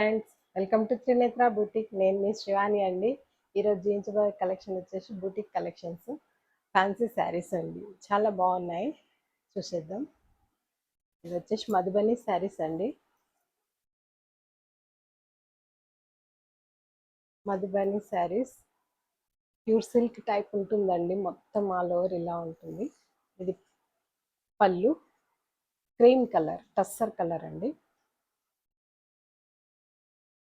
Friends, welcome to Trinetra boutique. నేను మీ శివాని అండి. ఈరోజు జీన్స్బర్గ్ కలెక్షన్ వచ్చేసి బూటిక్ కలెక్షన్స్, ఫ్యాన్సీ శారీస్ అండి. చాలా బాగున్నాయి, చూసేద్దాం. ఇది వచ్చేసి మధుబని శారీస్ అండి. Madhubani saris pure silk type ఉంటుందండి. మొత్తం ఆల్ ఓవర్ ఇలా ఉంటుంది. ఇది పళ్ళు క్రీమ్ కలర్, టస్సర్ కలర్ అండి.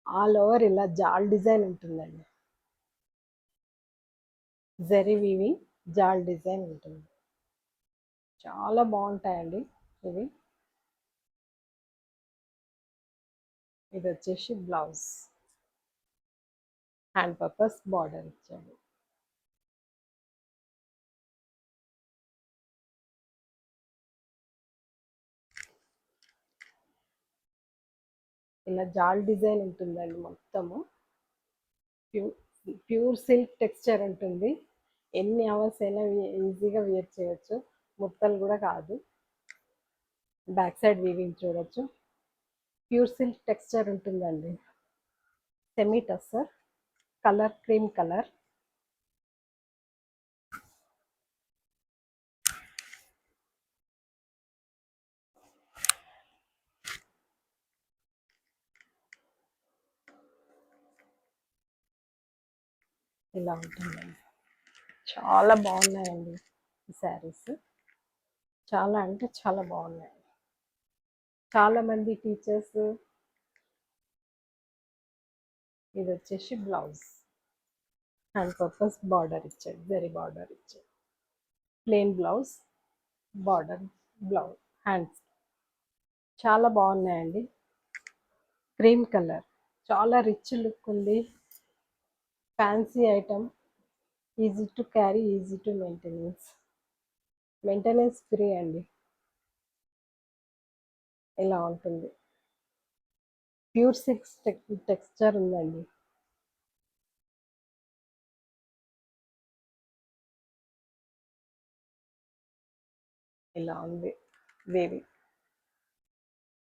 ఆల్ ఓవర్ ఇలా జాల్ డిజైన్ ఉంటుందండి. జరీ వీవింగ్ జాల్ డిజైన్ ఉంటుంది. చాలా బాగుంటాయండి ఇవి. ఇది వచ్చేసి బ్లౌజ్, హ్యాండ్ పర్పస్ బార్డర్ ఇచ్చాడు. ఇలా జాల్ డిజైన్ ఉంటుందండి. మొత్తము ప్యూర్ ప్యూర్ సిల్క్ టెక్స్చర్ ఉంటుంది. ఎన్ని అవర్స్ అయినా ఈజీగా వేర్ చేయొచ్చు. ముక్కలు కూడా కాదు. బ్యాక్ సైడ్ వీవింగ్ చూడొచ్చు. ప్యూర్ సిల్క్ టెక్స్చర్ ఉంటుందండి. Semi tussar colour, cream colour. ఇలా ఉంటుందండి. చాలా బాగున్నాయండి ఈ శారీస్. చాలా అంటే చాలా బాగున్నాయి. చాలామంది టీచర్స్. ఇది వచ్చేసి బ్లౌజ్, హ్యాండ్ పర్పస్ బార్డర్ ఇచ్చాడు, జరీ బార్డర్ ఇచ్చాడు. Plain blouse, border blouse, hands. చాలా బాగున్నాయండి. క్రీమ్ కలర్, చాలా రిచ్ లుక్ ఉంది. Fancy item, easy to carry, easy to maintenance free అండి. ఇలా ఉంటుంది. ప్యూర్ సిక్స్ టెక్స్చర్ ఉందండి. ఇలా ఉంది వేవి,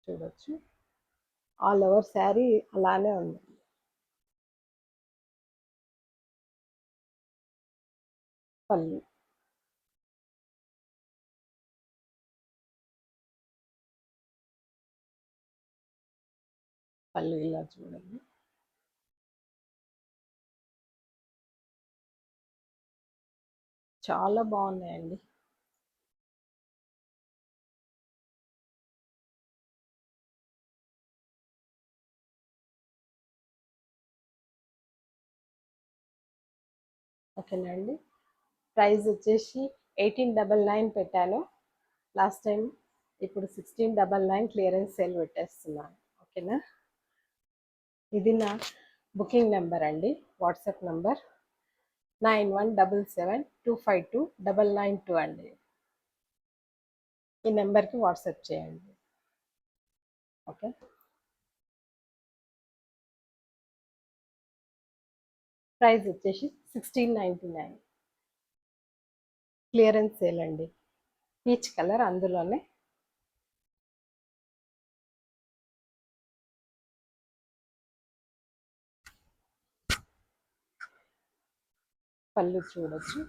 చూడొచ్చు. ఆల్ ఓవర్ శారీ అలానే ఉంది. పళ్ళు, పళ్ళు ఇలా చూడండి. చాలా బాగున్నాయండి. ఓకేనా అండి. ప్రైస్ వచ్చేసి 1899 పెట్టాను లాస్ట్ టైం. ఇప్పుడు 1699 క్లియరెన్స్ సేల్ పెట్టేస్తున్నాను. ఓకేనా. ఇది నా బుకింగ్ నెంబర్ అండి, వాట్సాప్ నెంబర్ 9177252992 అండి. ఈ నెంబర్కి వాట్సాప్ చేయండి. ఓకే. ప్రైస్ వచ్చేసి 1699, క్లియరెన్స్ సేల్ అండి. పీచ్ కలర్, అందులోనే పళ్ళు చూడొచ్చు.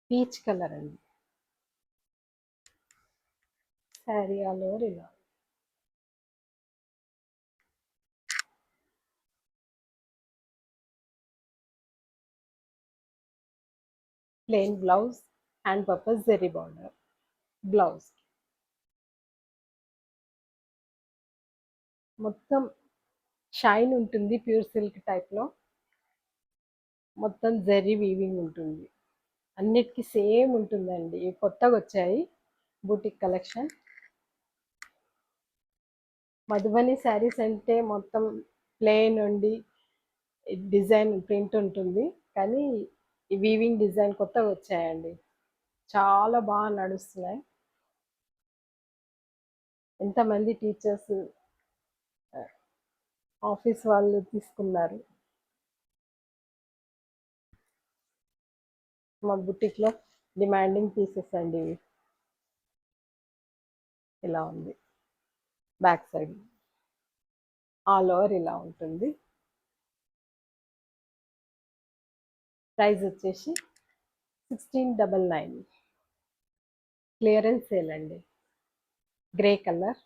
పీచ్ కలర్ అండి. శారీ ఆల్ ఓవర్ ఇలా. Plain blouse, hand purpose zari border blouse. మొత్తం షైన్ ఉంటుంది. ప్యూర్ సిల్క్ టైప్లో మొత్తం జరీ వీవింగ్ ఉంటుంది. అన్నిటికీ సేమ్ ఉంటుందండి. కొత్తగా వచ్చాయి బూటిక్ కలెక్షన్. మధుబని శారీస్ అంటే మొత్తం ప్లెయిన్ ఉండి డిజైన్ ప్రింట్ ఉంటుంది. కానీ ఈ వీవింగ్ డిజైన్ కొత్తగా వచ్చాయండి. చాలా బాగా నడుస్తున్నాయి. ఎంతమంది టీచర్స్, ఆఫీస్ వాళ్ళు తీసుకున్నారు మా బుటిక్లో. డిమాండింగ్ పీసెస్ అండి ఇవి. ఇలా ఉంది బ్యాక్ సైడ్, ఆల్ ఓవర్ ఇలా ఉంటుంది. ప్రైస్ వచ్చేసి 1699. క్లియరెన్స్ సేల్ అండి. Grey colour.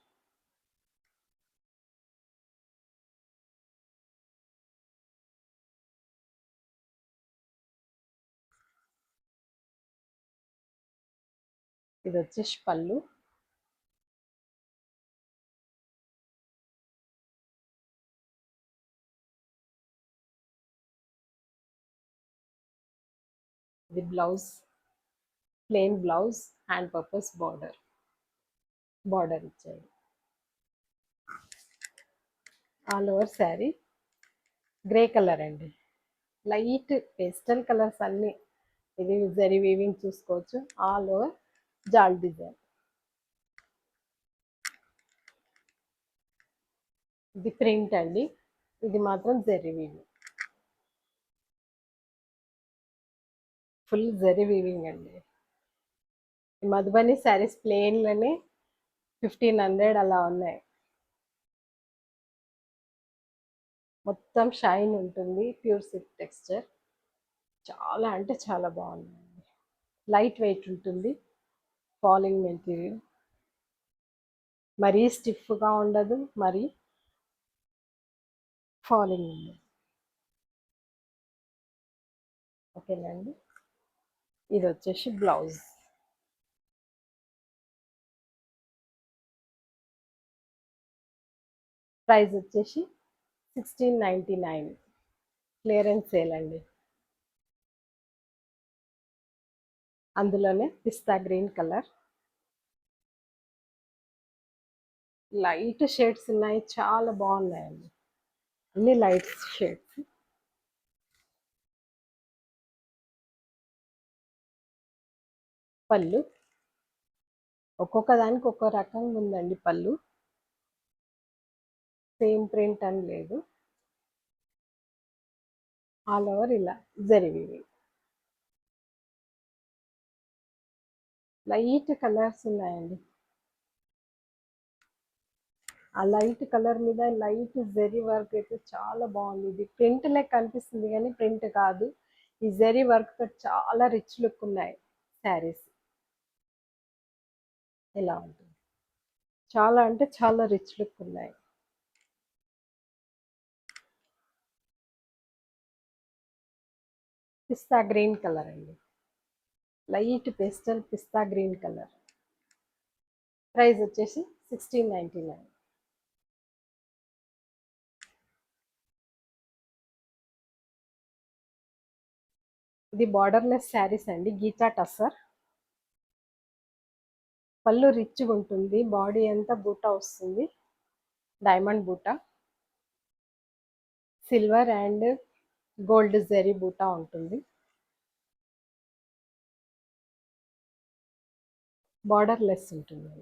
ఇది వచ్చేసి పళ్ళు. ఇది blouse, plain blouse, hand purpose border ఇచ్చాడు. All over sari grey colour అండి. లైట్ పేస్టల్ కలర్స్ అన్నీ. ఇది జరీ వీవింగ్ చూసుకోవచ్చు. ఆల్ ఓవర్ జాల్ డిజైన్. ఇది ప్రింట్ అండి. ఇది మాత్రం zari weaving, full zari weaving అండి. ఈ మధుబని శారీస్ ప్లెయిన్లోనే 1500 అలా ఉన్నాయి. మొత్తం షైన్ ఉంటుంది, ప్యూర్ సిల్క్ టెక్స్చర్. చాలా అంటే చాలా బాగుందండి. లైట్ వెయిట్ ఉంటుంది, ఫాలింగ్ మెటీరియల్. మరీ స్టిఫ్గా ఉండదు, మరీ ఫాలింగ్ ఉండదు. ఓకేనండి. ఇది వచ్చేసి బ్లౌజ్. ప్రైస్ వచ్చేసి 1699. క్లియరెన్స్ సేల్ అండి. అందులోనే పిస్తా గ్రీన్ కలర్. లైట్ షేడ్స్ ఉన్నాయి, చాలా బాగున్నాయండి. అన్ని లైట్ షేడ్స్. పళ్ళు ఒక్కొక్క దానికి ఒక్కో రకంగా ఉందండి. పళ్ళు సేమ్ ప్రింట్ అని లేదు, ఆల్ ఓవర్ ఇలా జరిగివి. లైట్ కలర్స్ ఉన్నాయండి. ఆ లైట్ కలర్ మీద లైట్ జరీ వర్క్ అయితే చాలా బాగుంది. ఇది ప్రింట్ లెక్క కనిపిస్తుంది కానీ ప్రింట్ కాదు. ఈ జరీ వర్క్ తో చాలా రిచ్ లుక్ ఉన్నాయి శారీస్. ఇలా ఉంటుంది, చాలా అంటే చాలా రిచ్ లుక్ ఉన్నాయి. పిస్తా గ్రీన్ కలర్ అండి. లైట్ పేస్టల్ పిస్తా గ్రీన్ కలర్. ప్రైస్ వచ్చేసి 1699. ఇది బార్డర్లెస్ శారీస్ అండి, గీచా టస్సర్. పళ్ళు రిచ్గా ఉంటుంది, బాడీ అంతా బూటా వస్తుంది, డైమండ్ బూటా. సిల్వర్ అండ్ గోల్డ్ జరీ బూటా ఉంటుంది. బార్డర్ లెస్ ఉంటుంది.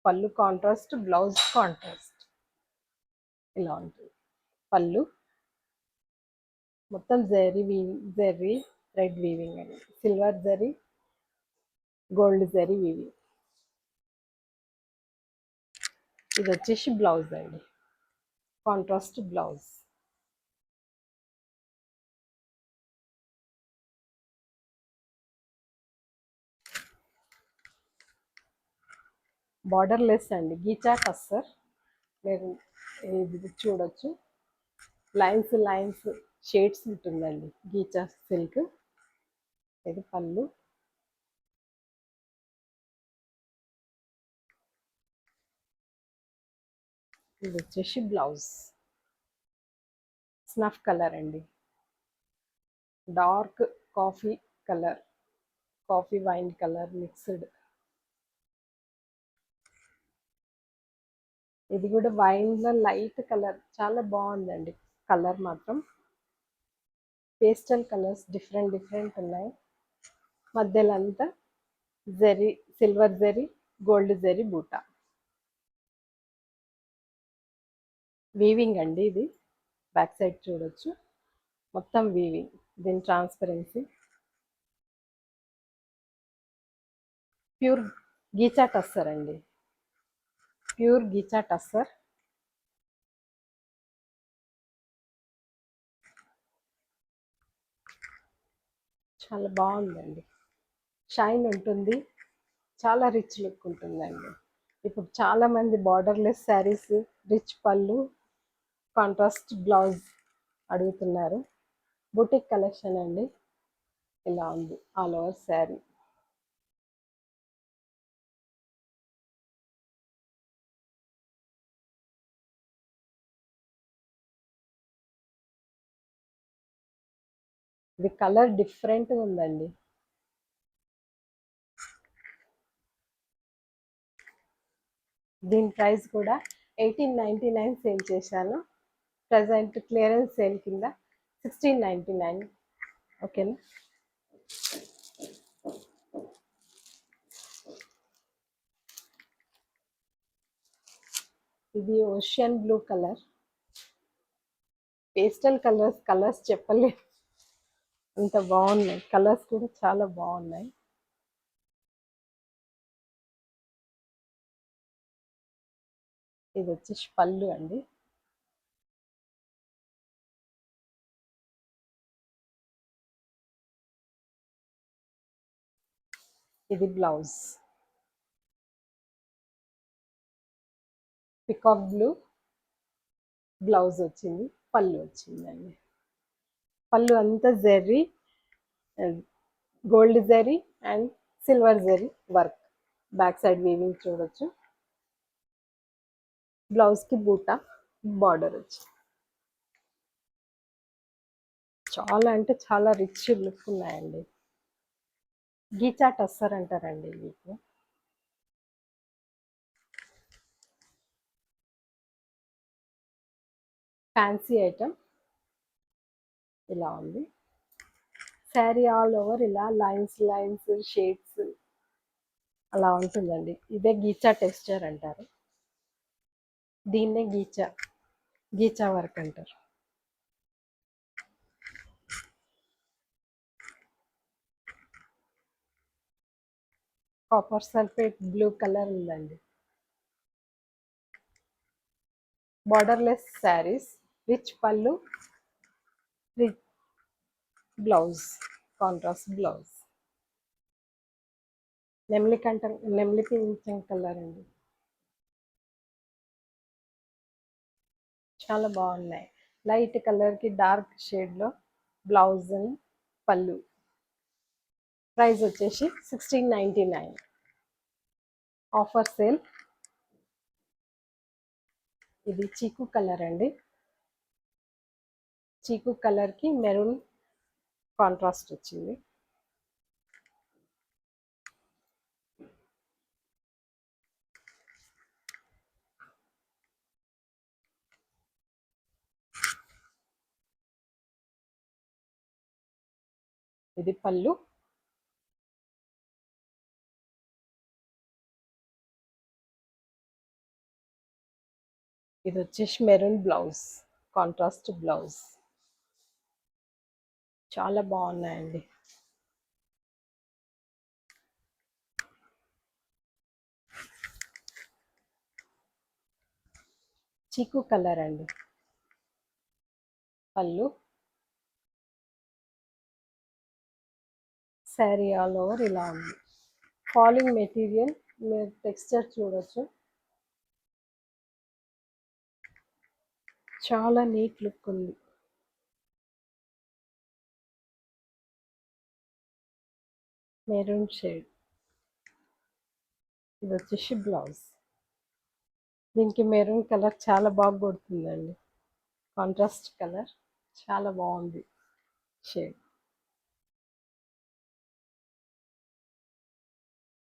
పళ్ళు కాంట్రాస్ట్, బ్లౌజ్ కాంట్రాస్ట్. ఇలా ఉంటుంది పళ్ళు. మొత్తం జరీ థ్రెడ్ వీవింగ్ అండి. Silver zari, gold zari weaving. ఇది వచ్చేసి బ్లౌజ్ అండి, కాంట్రాస్ట్ బ్లౌజ్. బార్డర్ లెస్ అండి, గీచా టస్సర్. మీరు ఇది చూడొచ్చు, లైన్స్ షేడ్స్ ఉంటుందండి, గీచా సిల్క్. ఇది పళ్ళు. ఇది వచ్చేసి బ్లౌజ్. స్నఫ్ కలర్ అండి, dark coffee colour, coffee wine colour mixed. ఇది కూడా వైన్లో లైట్ కలర్, చాలా బాగుందండి. కలర్ మాత్రం పేస్టల్ కలర్స్ డిఫరెంట్ ఉన్నాయి. మధ్యలో అంతా జరీ, సిల్వర్ జరీ, గోల్డ్ జరీ బూటా. వీవింగ్ అండి. ఇది బ్యాక్ సైడ్ చూడొచ్చు, మొత్తం వీవింగ్. దీని ట్రాన్స్పరెన్సీ ప్యూర్ గీచా టస్సర్ అండి, ప్యూర్ గీచా టస్సర్. చాలా బాగుందండి, షైన్ ఉంటుంది, చాలా రిచ్ లుక్ ఉంటుందండి. ఇప్పుడు చాలామంది బార్డర్లెస్ శారీస్, రిచ్ పళ్ళు, కాంట్రాస్ట్ బ్లౌజ్ అడుగుతున్నారు. బుటిక్ కలెక్షన్ అండి, ఇలా ఉంది ఆల్ ఓవర్ శారీ. ఇది కలర్ డిఫరెంట్గా ఉందండి. దీని ప్రైస్ కూడా 1899 సేల్ చేశాను. ప్రజెంట్ క్లియరెన్స్ సేల్ కింద 1699. ఓకేనా. ఇది ocean blue colour, pastel colours చెప్పలేదు, అంత బాగున్నాయి. కలర్స్ కూడా చాలా బాగున్నాయి. ఇది వచ్చేసి పళ్ళు అండి. ఇది బ్లౌజ్, పికాక్ బ్లూ బ్లౌజ్ వచ్చింది, పళ్ళు వచ్చిందండి. పళ్ళు అంతా Jerry, gold Jerry and silver Jerry work. Back side weaving చూడొచ్చు. బ్లౌజ్కి బూటా బార్డర్ వచ్చి చాలా అంటే చాలా రిచ్ లుక్ ఉన్నాయండి. గీచా టస్సర్ అంటారండి వీటిని. ఫ్యాన్సీ ఐటమ్ ఇలా ఉంది. శారీ ఆల్ ఓవర్ ఇలా లైన్స్ షేడ్స్ అలా ఉంటుందండి. ఇదే గీచా టెక్స్చర్ అంటారు, దీన్నే గీచా వర్క్ అంటారు. కాపర్ సల్ఫేట్ బ్లూ కలర్ ఉందండి. బార్డర్లెస్ శారీస్, రిచ్ పళ్ళు, రిచ్ బ్లౌజ్, కాంట్రాస్ట్ బ్లౌజ్. నెమ్లి పింఛం కలర్ అండి, చాలా బాగున్నాయి. లైట్ కలర్కి డార్క్ షేడ్లో బ్లౌజ్ అండ్ పళ్ళు. ప్రైస్ వచ్చేసి 1699. Offer sale. ఇది చీకు కలర్ అండి, చీకు కలర్కి మెరూన్ కాంట్రాస్ట్ వచ్చింది. ఇది పళ్ళు, ఇది వచ్చేసి మెరూన్ బ్లౌజ్, కాంట్రాస్ట్ బ్లౌజ్. చాలా బాగున్నాయండి. చీకు కలర్ అండి, పళ్ళు. శారీ ఆల్ ఓవర్ ఇలా ఉంది. ఫాలింగ్ మెటీరియల్, మీరు టెక్స్చర్ చూడొచ్చు, చాలా నీట్ లుక్ ఉంది. Maroon shade. ఇది వచ్చేసి బ్లౌజ్. దీనికి మెరూన్ కలర్ చాలా బాగా కొడుతుందండి, కాంట్రాస్ట్ కలర్ చాలా బాగుంది షేడ్.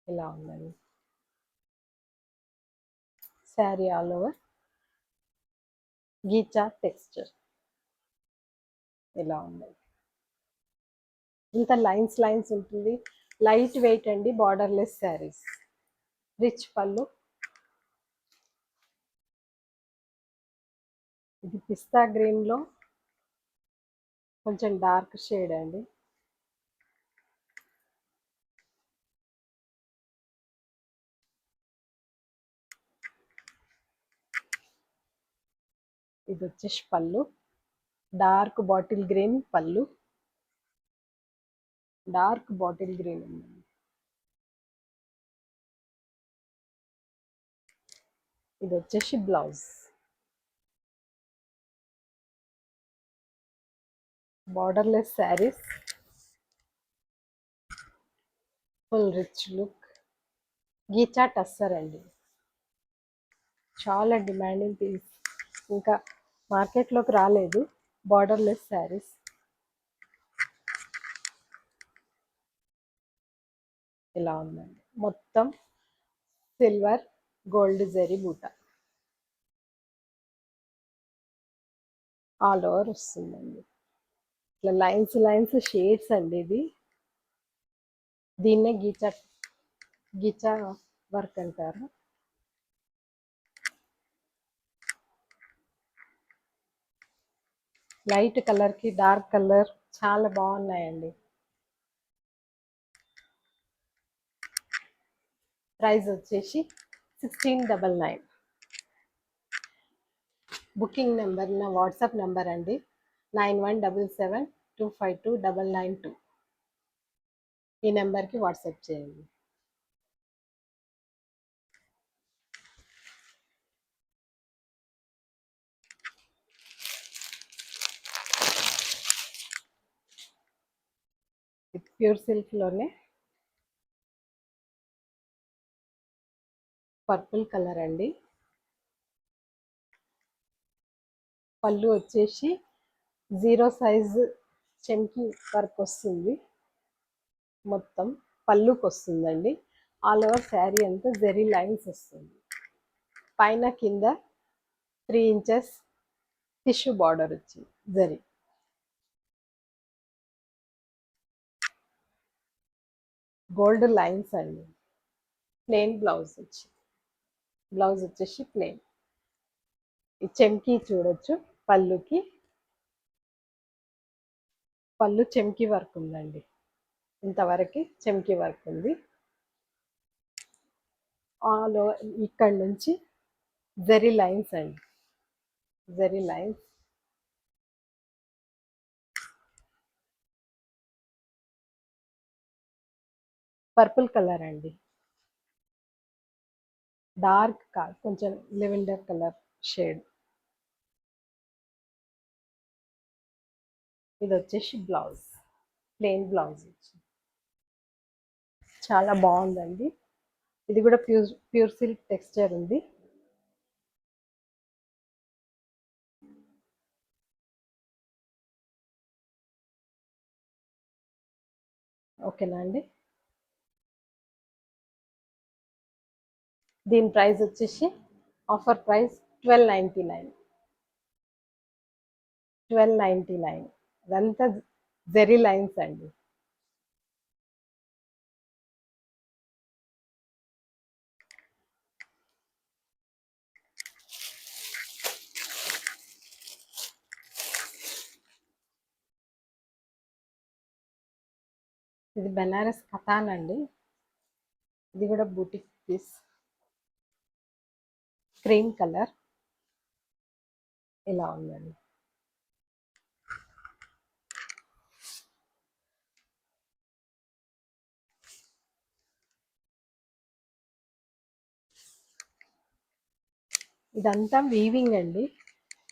ఇలా ఉందండి sari all over ghicha texture. ఇలా ఉందండి, ఇంత లైన్స్ ఉంటుంది. లైట్ వెయిట్ అండి, బార్డర్లెస్ శారీస్, రిచ్ పళ్ళు. ఇది పిస్తా గ్రీన్లో కొంచెం డార్క్ షేడ్ అండి. ఇది వచ్చేసి పళ్ళు, డార్క్ బాటిల్ గ్రీన్ పళ్ళు, డార్క్ బాటిల్ గ్రీన్ ఉందండి. ఇది వచ్చేసి blouse, borderless saris, full rich look, ghicha tussar అండి. చాలా డిమాండింగ్ పీస్, ఇంకా మార్కెట్లోకి రాలేదు. బార్డర్లెస్ శారీస్ ఇలా ఉందండి. మొత్తం సిల్వర్ గోల్డ్ జరీ బూట ఆల్ ఓవర్ వస్తుందండి. ఇట్లా లైన్స్ లైన్స్ షేడ్స్ అండి. ఇది దీన్నే గీచా గీచా వర్క్ అంటారు. లైట్ కలర్కి డార్క్ కలర్ చాలా బాగున్నాయండి. ప్రైస్ వచ్చేసి 1699. బుకింగ్ నెంబర్ నా వాట్సాప్ నెంబర్ అండి, 9177252992. ఈ నెంబర్కి వాట్సాప్ చేయండి. ప్యూర్ సిల్క్లోనే పర్పుల్ కలర్ అండి. పళ్ళు వచ్చేసి 0 సైజు చెంకి వర్క్ వస్తుంది. మొత్తం పళ్ళుకి వస్తుందండి. ఆల్ ఓవర్ శారీ అంతా జెరీ లైన్స్ వస్తుంది. పైన కింద 3 ఇంచెస్ టిష్యూ బార్డర్ వచ్చింది జరీ. గోల్డ్ లైన్స్ అండి. ప్లెయిన్ బ్లౌజ్ వచ్చేసి ప్లెయిన్. ఈ చెంకీ చూడొచ్చు. పళ్ళు చెంకీ వర్క్ ఉందండి. ఇంతవరకు చెంకీ వర్క్ ఉంది. ఆల్ ఓవర్ ఇక్కడ నుంచి జరీ లైన్స్ అండి. జరీ లైన్స్, పర్పుల్ కలర్ అండి. డార్క్ కాదు, కొంచెం లెవెండర్ కలర్ షేడ్. ఇది వచ్చేసి బ్లౌజ్, ప్లెయిన్ బ్లౌజ్ వచ్చింది. చాలా బాగుందండి. ఇది కూడా ప్యూర్ సిల్క్ టెక్స్చర్ ఉంది. ఓకేనా అండి. దీని ప్రైస్ వచ్చేసి ఆఫర్ ప్రైస్ 1299. అదంతా జెరీ లైన్స్ అండి. ఇది బెనారస్ కథాన్ అండి. ఇది కూడా బూటిక్ పీస్, క్రీమ్ కలర్ ఇలా ఉందండి. ఇదంతా వీవింగ్ అండి,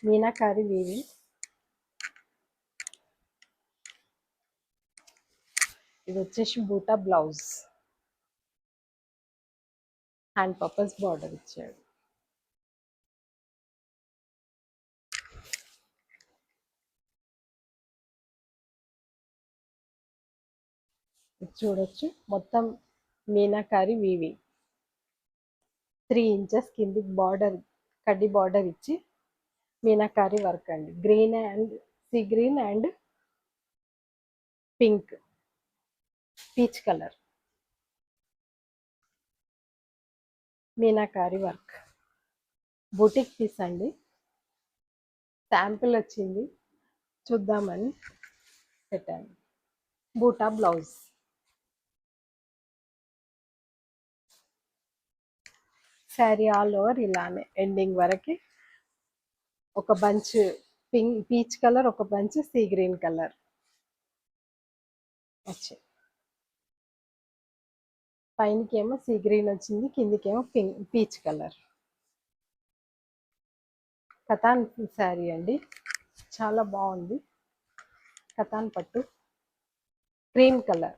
మీనాకారి వీవింగ్. ఇది వచ్చేసి బూటా బ్లౌజ్, హ్యాండ్ పర్పస్ బార్డర్ ఇచ్చాడు. ఇది చూడొచ్చు. మొత్తం మీనాకారి వీవింగ్. 3 ఇంచెస్ కిందికి బార్డర్, కడ్డీ బార్డర్ ఇచ్చి మీనాకారి వర్క్ అండి. Green and sea green and pink, peach colour meenakari work. Boutique piece అండి. శాంపిల్ వచ్చింది చూద్దామని. పెట్టాను. Buta blouse. Sari all over ఇలానే ఎండింగ్ వరకు ఒక బంచ్ పీచ్ కలర్, ఒక బంచ్ సీ గ్రీన్ కలర్ వచ్చాయి. పైనకేమో సీ గ్రీన్ వచ్చింది, కిందికేమో పీచ్ కలర్. కతాన్ శారీ అండి, చాలా బాగుంది. కతాన్ పట్టు, క్రీమ్ కలర్.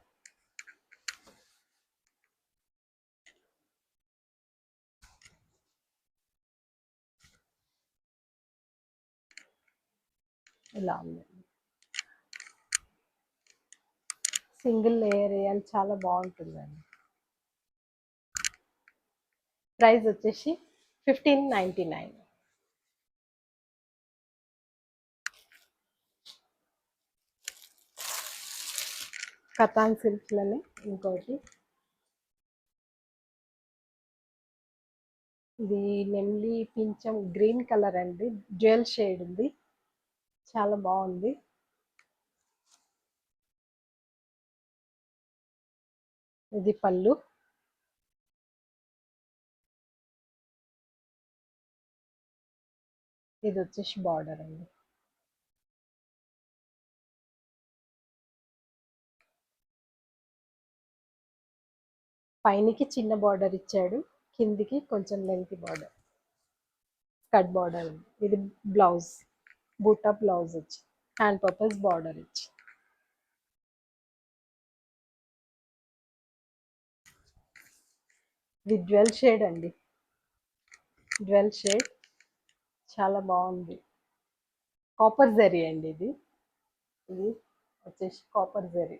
ఇలా ఉంది. సింగిల్ లేయర్ వేయాలి, చాలా బాగుంటుందండి. ప్రైస్ వచ్చేసి 1599. కతాన్ సిల్క్లోనే ఇంకోటి, ఇది నెమ్లీ పింఛం గ్రీన్ కలర్ అండి, జ్యువెల్ షేడ్ ఉంది, చాలా బాగుంది. ఇది పళ్ళు, ఇది వచ్చేసి బార్డర్ అండి. పైనకి చిన్న బార్డర్ ఇచ్చాడు, కిందికి కొంచెం లెంత్ బార్డర్, కట్ బార్డర్. ఇది బ్లౌజ్, బూటా బ్లౌజ్ వచ్చి హ్యాండ్ పర్పస్ బార్డర్ ఇచ్చి. ఇది జ్యువెల్ షేడ్ అండి, జ్యువెల్ షేడ్ చాలా బాగుంది. కాపర్ జరీ అండి ఇది, ఇది వచ్చేసి కాపర్ జరీ.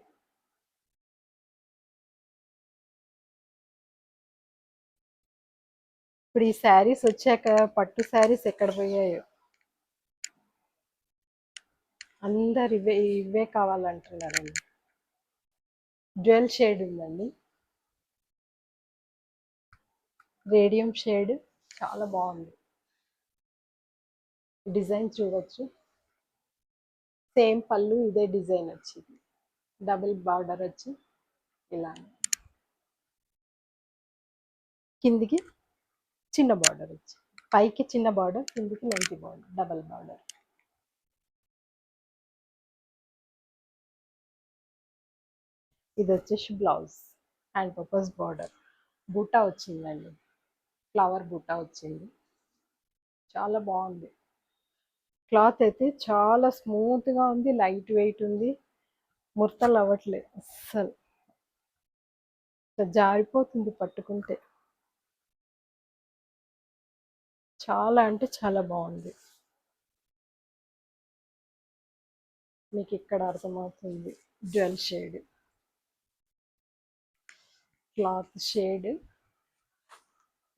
ఇప్పుడు ఈ శారీస్ వచ్చాక పట్టు శారీస్ ఎక్కడ పోయాయో, అందరు ఇవే ఇవే కావాలంటున్నారండి. జ్యువెల్ షేడ్ ఉందండి, రేడియం షేడ్, చాలా బాగుంది. డిజైన్ చూడొచ్చు, సేమ్ పళ్ళు ఇదే డిజైన్ వచ్చింది, డబుల్ బార్డర్ వచ్చి ఇలా, కిందికి చిన్న బార్డర్ వచ్చి, పైకి చిన్న బార్డర్, కిందికి లెంత్ బార్డర్, డబల్ బార్డర్. ఇది వచ్చేసి బ్లౌజ్, హ్యాండ్ పర్పస్ బార్డర్, బూటా వచ్చిందండి, ఫ్లవర్ బూటా వచ్చింది, చాలా బాగుంది. క్లాత్ అయితే చాలా స్మూత్గా ఉంది, లైట్ వెయిట్ ఉంది, ముడతలు అవ్వట్లేదు అస్సలు, జారిపోతుంది పట్టుకుంటే. చాలా అంటే చాలా బాగుంది. మీకు ఇక్కడ అర్థమవుతుంది జ్యువెల్ షేడ్, క్లాత్ షేడ్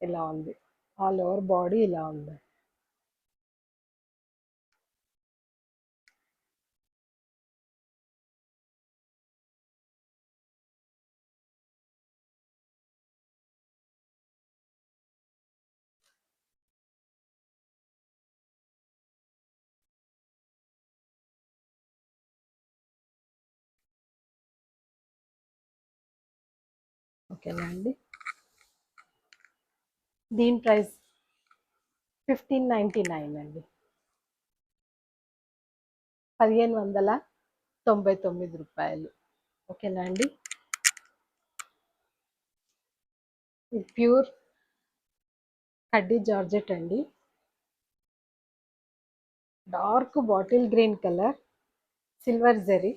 ఇలా ఉంది, ఆల్ ఓవర్ బాడీ ఇలా ఉంది. ఓకేనా అండి, దీని ప్రైస్ 1599 అండి, 1599 రూపాయలు. ఓకేనా అండి, ఇది ప్యూర్ కడ్డీ జార్జెట్ అండి, dark bottle green colour, silver zari,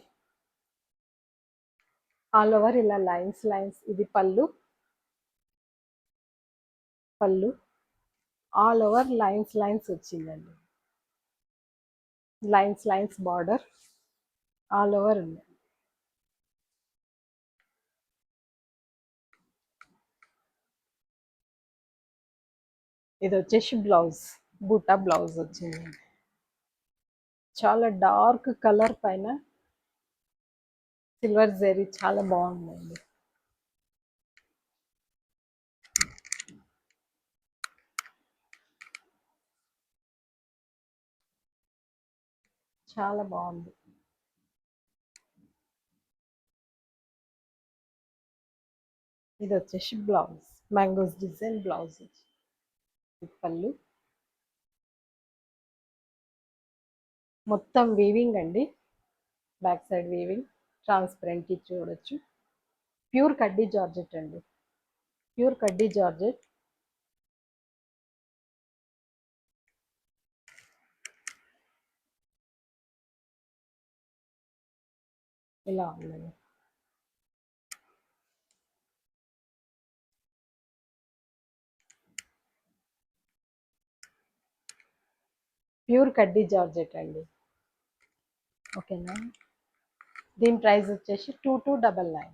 all over ఇలా లైన్స్ లైన్స్. ఇది పళ్ళు, పళ్ళు ఆల్ ఓవర్ లైన్స్ లైన్స్ వచ్చిందండి, lines lines border all over ఉంది. ఇది వచ్చేసి బ్లౌజ్, బూటా బ్లౌజ్ వచ్చింది, చాలా డార్క్ కలర్ పైన సిల్వర్ జరీ, చాలా బాగుందండి. చాలా బాగుంది. ఇది వచ్చేసి బ్లౌజ్, మ్యాంగోస్ డిజైన్ బ్లౌజ్. పళ్ళు మొత్తం వీవింగ్ అండి, బ్యాక్ సైడ్ వీవింగ్, ట్రాన్స్పరెంట్ ఇది చూడొచ్చు. ప్యూర్ కడ్డీ జార్జెట్ అండి, ప్యూర్ కడ్డీ జార్జెట్. ఇలా ఉందండి. ప్యూర్ కడ్డీ జార్జెట్ అండి. ఓకేనా, దీని ప్రైస్ వచ్చేసి 2299,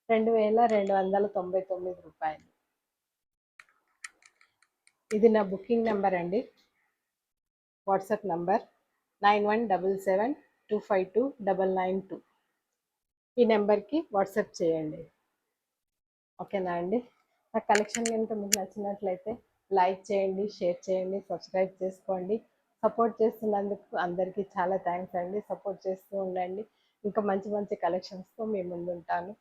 2299 రూపాయలు. ఇది నా బుకింగ్ నెంబర్ అండి, వాట్సాప్ నంబర్ 9177252992. ఈ నెంబర్కి వాట్సాప్ చేయండి. ఓకేనా అండి. నా కలెక్షన్ కనుక మీకు నచ్చినట్లయితే లైక్ చేయండి, షేర్ చేయండి, సబ్స్క్రైబ్ చేసుకోండి. సపోర్ట్ చేస్తున్నందుకు అందరికీ చాలా థ్యాంక్స్ అండి. సపోర్ట్ చేస్తూ ఉండండి. ఇంకా మంచి మంచి కలెక్షన్స్తో మీ ముందు ఉంటాను.